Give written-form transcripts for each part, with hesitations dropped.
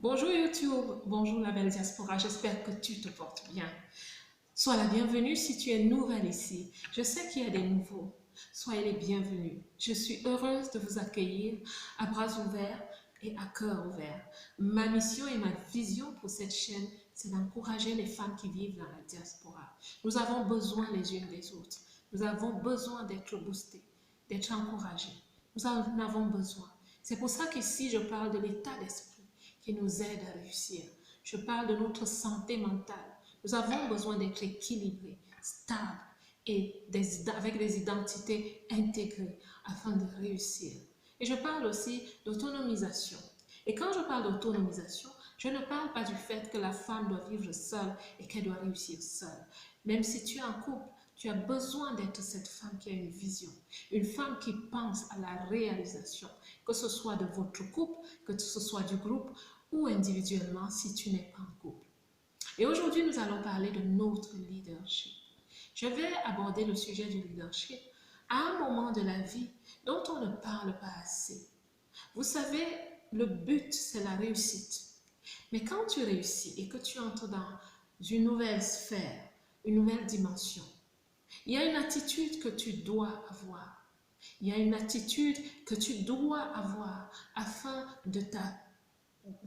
Bonjour YouTube, bonjour la belle diaspora, j'espère que tu te portes bien. Sois la bienvenue si tu es nouvelle ici. Je sais qu'il y a des nouveaux. Soyez les bienvenus. Je suis heureuse de vous accueillir à bras ouverts et à cœur ouvert. Ma mission et ma vision pour cette chaîne, c'est d'encourager les femmes qui vivent dans la diaspora. Nous avons besoin les unes des autres. Nous avons besoin d'être boostées, d'être encouragées. Nous en avons besoin. C'est pour ça qu'ici, je parle de l'état d'esprit qui nous aide à réussir. Je parle de notre santé mentale. Nous avons besoin d'être équilibrés, stables et avec des identités intégrées afin de réussir. Et je parle aussi d'autonomisation. Et quand je parle d'autonomisation, je ne parle pas du fait que la femme doit vivre seule et qu'elle doit réussir seule. Même si tu es en couple, tu as besoin d'être cette femme qui a une vision, une femme qui pense à la réalisation, que ce soit de votre couple, que ce soit du groupe ou individuellement si tu n'es pas en couple. Et aujourd'hui, nous allons parler de notre leadership. Je vais aborder le sujet du leadership à un moment de la vie dont on ne parle pas assez. Vous savez, le but, c'est la réussite. Mais quand tu réussis et que tu entres dans une nouvelle sphère, une nouvelle dimension, il y a une attitude que tu dois avoir. Il y a une attitude que tu dois avoir afin de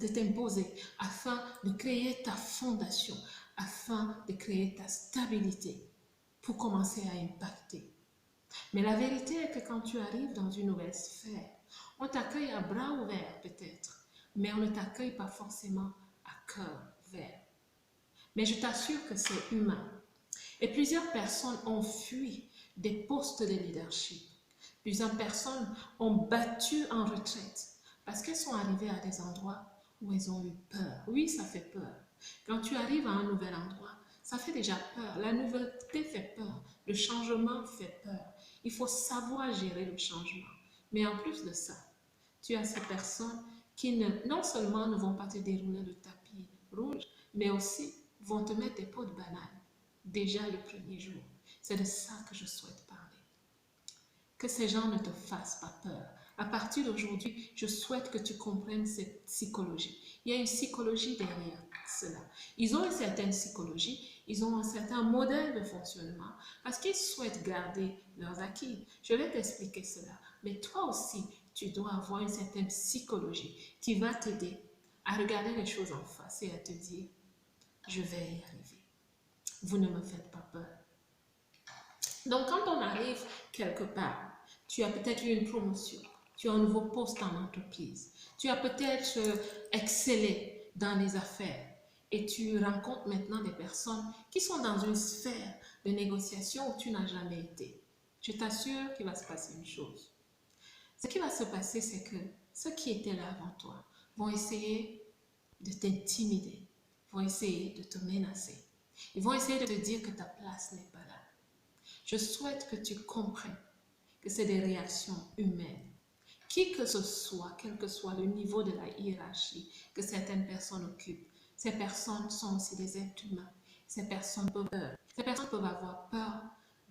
t'imposer, afin de créer ta fondation, afin de créer ta stabilité pour commencer à impacter. Mais la vérité est que quand tu arrives dans une nouvelle sphère, on t'accueille à bras ouverts peut-être, mais on ne t'accueille pas forcément à cœur ouvert. Mais je t'assure que c'est humain. Et plusieurs personnes ont fui des postes de leadership. Plusieurs personnes ont battu en retraite parce qu'elles sont arrivées à des endroits où elles ont eu peur. Oui, ça fait peur. Quand tu arrives à un nouvel endroit, ça fait déjà peur. La nouveauté fait peur. Le changement fait peur. Il faut savoir gérer le changement. Mais en plus de ça, tu as ces personnes qui non seulement ne vont pas te dérouler le tapis rouge, mais aussi vont te mettre des pots de banane déjà le premier jour. C'est de ça que je souhaite parler. Que ces gens ne te fassent pas peur. À partir d'aujourd'hui, je souhaite que tu comprennes cette psychologie. Il y a une psychologie derrière cela. Ils ont une certaine psychologie, ils ont un certain modèle de fonctionnement parce qu'ils souhaitent garder leurs acquis. Je vais t'expliquer cela. Mais toi aussi, tu dois avoir une certaine psychologie qui va t'aider à regarder les choses en face et à te dire, je vais y arriver. Vous ne me faites pas peur. Donc, quand on arrive quelque part, tu as peut-être eu une promotion, tu as un nouveau poste en entreprise, tu as peut-être excellé dans les affaires et tu rencontres maintenant des personnes qui sont dans une sphère de négociation où tu n'as jamais été. Je t'assure qu'il va se passer une chose. Ce qui va se passer, c'est que ceux qui étaient là avant toi vont essayer de t'intimider, vont essayer de te menacer. Ils vont essayer de te dire que ta place n'est pas là. Je souhaite que tu comprennes que c'est des réactions humaines. Qui que ce soit, quel que soit le niveau de la hiérarchie que certaines personnes occupent, ces personnes sont aussi des êtres humains. Ces personnes peuvent avoir peur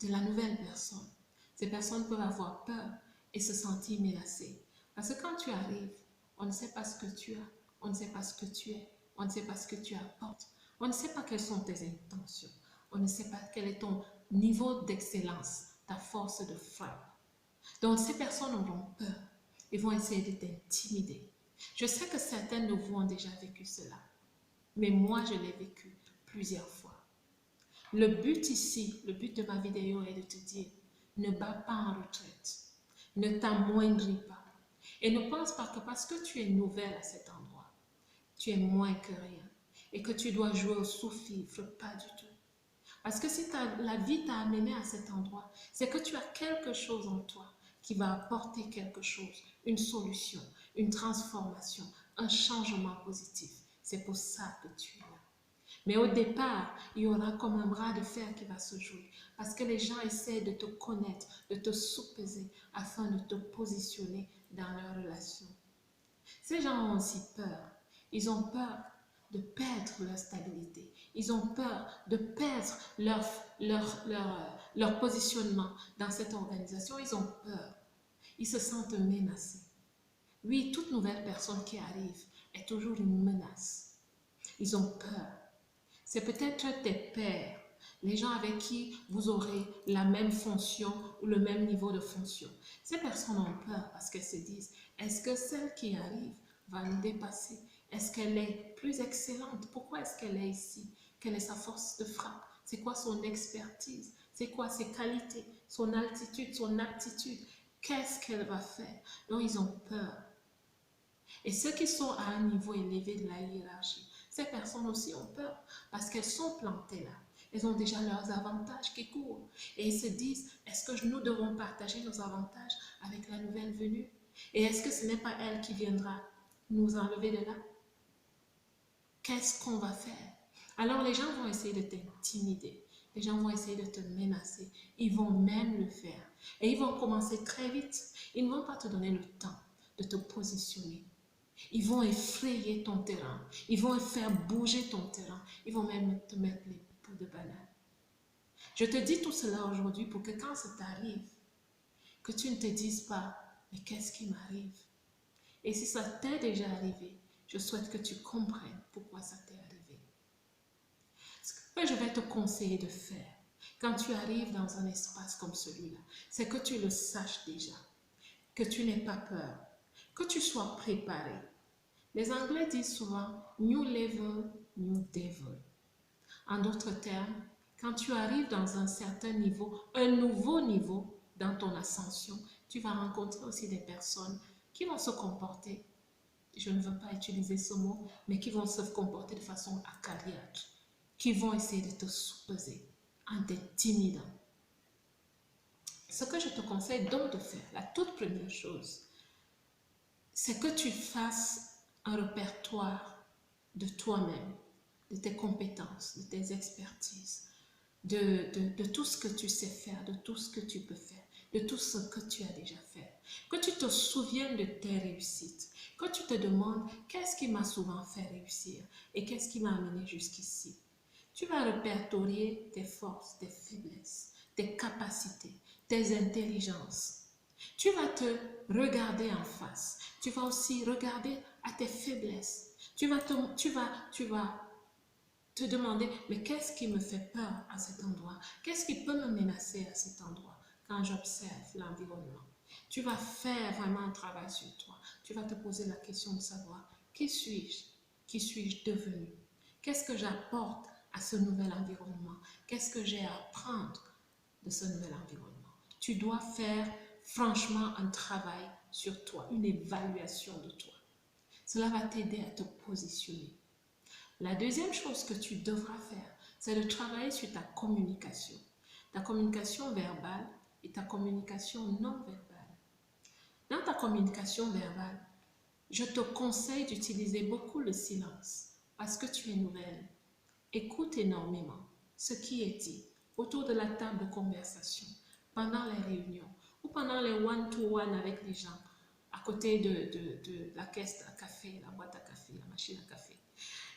de la nouvelle personne. Ces personnes peuvent avoir peur et se sentir menacées. Parce que quand tu arrives, on ne sait pas ce que tu as, on ne sait pas ce que tu es, on ne sait pas ce que tu apportes, on ne sait pas quelles sont tes intentions, on ne sait pas quel est ton niveau d'excellence, ta force de frappe. Donc ces personnes auront peur et vont essayer de t'intimider. Je sais que certaines de vous ont déjà vécu cela, mais moi je l'ai vécu plusieurs fois. Le but ici, le but de ma vidéo est de te dire, ne bats pas en retraite, ne t'amoindris pas et ne pense pas que parce que tu es nouvelle à cet endroit, tu es moins que rien et que tu dois jouer au sous-fifre, pas du tout. Parce que si la vie t'a amené à cet endroit, c'est que tu as quelque chose en toi qui va apporter quelque chose, une solution, une transformation, un changement positif. C'est pour ça que tu es là. Mais au départ, il y aura comme un bras de fer qui va se jouer parce que les gens essaient de te connaître, de te sous-peser afin de te positionner dans leur relation. Ces gens ont aussi peur. Ils ont peur de perdre leur stabilité. Ils ont peur de perdre leur positionnement dans cette organisation. Ils ont peur. Ils se sentent menacés. Oui, toute nouvelle personne qui arrive est toujours une menace. Ils ont peur. C'est peut-être tes pairs, les gens avec qui vous aurez la même fonction ou le même niveau de fonction. Ces personnes ont peur parce qu'elles se disent, est-ce que celle qui arrive va nous dépasser? Est-ce qu'elle est plus excellente? Pourquoi est-ce qu'elle est ici? Quelle est sa force de frappe? C'est quoi son expertise? C'est quoi ses qualités? Son altitude, son aptitude? Qu'est-ce qu'elle va faire? Donc, ils ont peur. Et ceux qui sont à un niveau élevé de la hiérarchie, ces personnes aussi ont peur parce qu'elles sont plantées là. Elles ont déjà leurs avantages qui courent. Et elles se disent, est-ce que nous devons partager nos avantages avec la nouvelle venue? Et est-ce que ce n'est pas elle qui viendra nous enlever de là? Qu'est-ce qu'on va faire? Alors les gens vont essayer de t'intimider. Les gens vont essayer de te menacer. Ils vont même le faire. Et ils vont commencer très vite. Ils ne vont pas te donner le temps de te positionner. Ils vont effrayer ton terrain. Ils vont faire bouger ton terrain. Ils vont même te mettre les peaux de banane. Je te dis tout cela aujourd'hui pour que quand ça t'arrive, que tu ne te dises pas, mais qu'est-ce qui m'arrive? Et si ça t'est déjà arrivé, je souhaite que tu comprennes pourquoi ça t'est arrivé. Ce que je vais te conseiller de faire quand tu arrives dans un espace comme celui-là, c'est que tu le saches déjà, que tu n'aies pas peur, que tu sois préparé. Les Anglais disent souvent new level, new devil. En d'autres termes, quand tu arrives dans un certain niveau, un nouveau niveau dans ton ascension, tu vas rencontrer aussi des personnes qui vont se comporter, je ne veux pas utiliser ce mot, mais qui vont se comporter de façon acariâtre, qui vont essayer de te sous-peser en t'intimidant. Ce que je te conseille donc de faire, la toute première chose, c'est que tu fasses un répertoire de toi-même, de tes compétences, de tes expertises, de tout ce que tu sais faire, de tout ce que tu peux faire, de tout ce que tu as déjà fait. Que tu te souviennes de tes réussites, que tu te demandes qu'est-ce qui m'a souvent fait réussir et qu'est-ce qui m'a amené jusqu'ici. Tu vas répertorier tes forces, tes faiblesses, tes capacités, tes intelligences. Tu vas te regarder en face. Tu vas aussi regarder à tes faiblesses. Tu vas te demander, mais qu'est-ce qui me fait peur à cet endroit? Qu'est-ce qui peut me menacer à cet endroit quand j'observe l'environnement? Tu vas faire vraiment un travail sur toi. Tu vas te poser la question de savoir, qui suis-je? Qui suis-je devenu? Qu'est-ce que j'apporte à ce nouvel environnement? Qu'est-ce que j'ai à apprendre de ce nouvel environnement? Tu dois faire franchement un travail sur toi, une évaluation de toi. Cela va t'aider à te positionner. La deuxième chose que tu devras faire, c'est de travailler sur ta communication verbale et ta communication non verbale. Dans ta communication verbale, je te conseille d'utiliser beaucoup le silence parce que tu es nouvelle. Écoute énormément ce qui est dit autour de la table de conversation, pendant les réunions ou pendant les one-to-one avec les gens, à côté de la caisse à café, la boîte à café, la machine à café.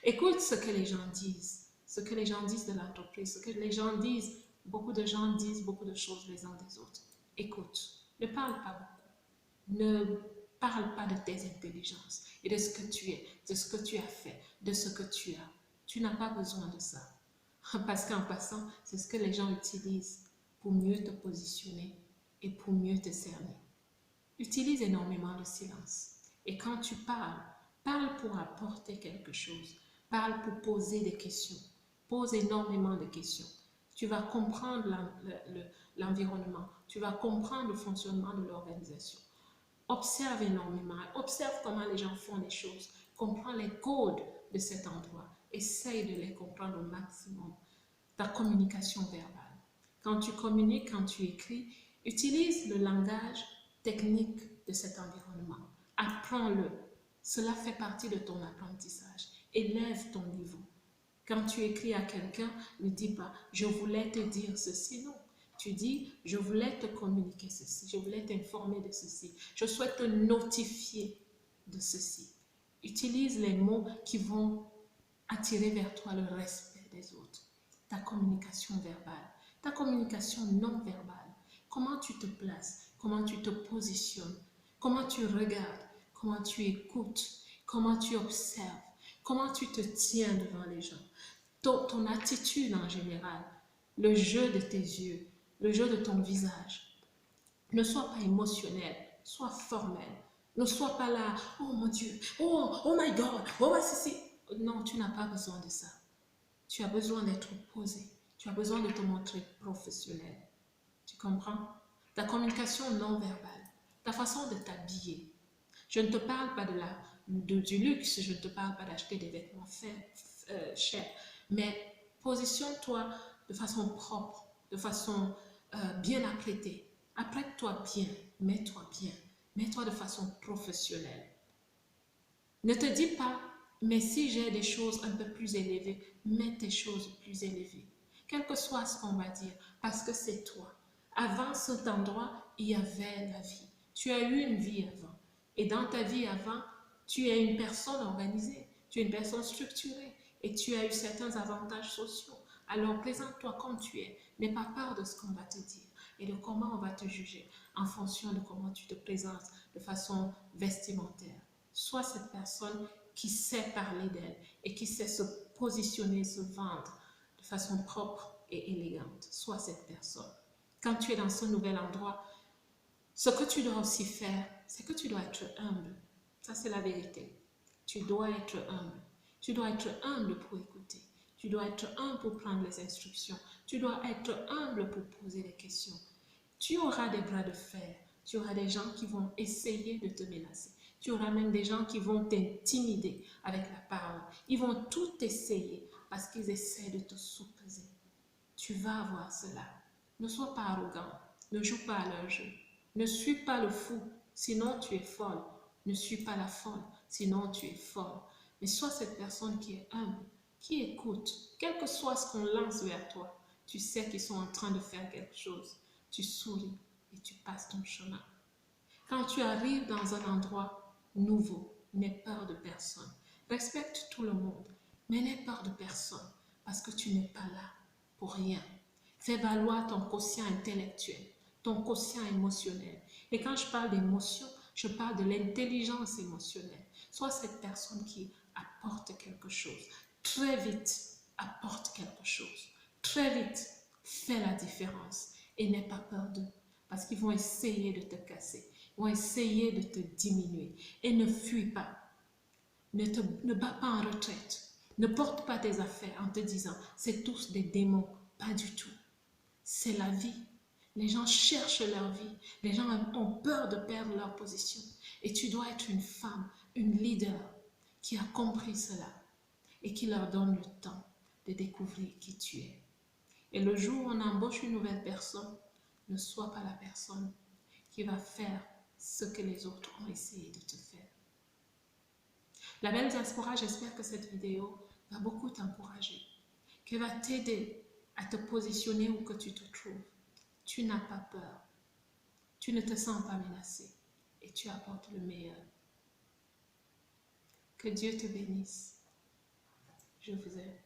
Écoute ce que les gens disent, ce que les gens disent de l'entreprise, ce que les gens disent. Beaucoup de gens disent beaucoup de choses les uns des autres. Écoute, ne parle pas beaucoup. Ne parle pas de tes intelligences et de ce que tu es, de ce que tu as fait, de ce que tu as. Tu n'as pas besoin de ça. Parce qu'en passant, c'est ce que les gens utilisent pour mieux te positionner et pour mieux te cerner. Utilise énormément le silence. Et quand tu parles, parle pour apporter quelque chose. Parle pour poser des questions. Pose énormément de questions. Tu vas comprendre l'environnement. Tu vas comprendre le fonctionnement de l'organisation. Observe énormément. Observe comment les gens font les choses. Comprends les codes de cet endroit. Essaye de les comprendre au maximum. Ta communication verbale. Quand tu communiques, quand tu écris, utilise le langage technique de cet environnement. Apprends-le. Cela fait partie de ton apprentissage. Élève ton niveau. Quand tu écris à quelqu'un, ne dis pas « je voulais te dire ceci ». Non. Tu dis « je voulais te communiquer ceci, je voulais t'informer de ceci, je souhaite te notifier de ceci ». Utilise les mots qui vont attirer vers toi le respect des autres. Ta communication verbale, ta communication non verbale. Comment tu te places, comment tu te positionnes, comment tu regardes, comment tu écoutes, comment tu observes, comment tu te tiens devant les gens, ton attitude en général, le jeu de tes yeux, le jeu de ton visage. Ne sois pas émotionnel, sois formel. Ne sois pas là, oh mon Dieu, oh my God, oh ceci. Non, tu n'as pas besoin de ça. Tu as besoin d'être posé. Tu as besoin de te montrer professionnel. Tu comprends? Ta communication non verbale, ta façon de t'habiller. Je ne te parle pas du luxe, je ne te parle pas d'acheter des vêtements chers, mais positionne-toi de façon propre, de façon bien apprêtée. Apprête-toi bien, mets-toi de façon professionnelle. Ne te dis pas, mais si j'ai des choses un peu plus élevées, mets tes choses plus élevées. Quel que soit ce qu'on va dire, parce que c'est toi. Avant cet endroit, il y avait la vie. Tu as eu une vie avant. Et dans ta vie avant, tu es une personne organisée, tu es une personne structurée et tu as eu certains avantages sociaux. Alors présente-toi comme tu es. N'aie pas peur de ce qu'on va te dire et de comment on va te juger en fonction de comment tu te présentes de façon vestimentaire. Sois cette personne qui sait parler d'elle et qui sait se positionner, se vendre de façon propre et élégante. Sois cette personne. Quand tu es dans ce nouvel endroit, ce que tu dois aussi faire, c'est que tu dois être humble. Ça, c'est la vérité. Tu dois être humble. Tu dois être humble pour écouter. Tu dois être humble pour prendre les instructions. Tu dois être humble pour poser des questions. Tu auras des bras de fer. Tu auras des gens qui vont essayer de te menacer. Tu auras même des gens qui vont t'intimider avec la parole. Ils vont tout essayer parce qu'ils essaient de te sous-peser. Tu vas avoir cela. Ne sois pas arrogant. Ne joue pas à leur jeu. Ne suis pas le fou, sinon tu es folle. Ne suis pas la folle, sinon tu es folle. Mais sois cette personne qui est humble, qui écoute, quel que soit ce qu'on lance vers toi. Tu sais qu'ils sont en train de faire quelque chose. Tu souris et tu passes ton chemin. Quand tu arrives dans un endroit nouveau, n'aie peur de personne. Respecte tout le monde, mais n'aie peur de personne parce que tu n'es pas là pour rien. Fais valoir ton quotient intellectuel, ton quotient émotionnel. Et quand je parle d'émotion, je parle de l'intelligence émotionnelle. Sois cette personne qui apporte quelque chose. Très vite, apporte quelque chose. Très vite, fais la différence. Et n'aie pas peur d'eux, parce qu'ils vont essayer de te casser. Ils vont essayer de te diminuer. Et ne fuis pas. Ne bats pas en retraite. Ne porte pas tes affaires en te disant, c'est tous des démons. Pas du tout. C'est la vie. Les gens cherchent leur vie. Les gens ont peur de perdre leur position. Et tu dois être une femme, une leader qui a compris cela et qui leur donne le temps de découvrir qui tu es. Et le jour où on embauche une nouvelle personne, ne sois pas la personne qui va faire ce que les autres ont essayé de te faire. La belle diaspora, j'espère que cette vidéo va beaucoup t'encourager, qu'elle va t'aider à te positionner où que tu te trouves. Tu n'as pas peur, tu ne te sens pas menacé et tu apportes le meilleur. Que Dieu te bénisse. Je vous aime.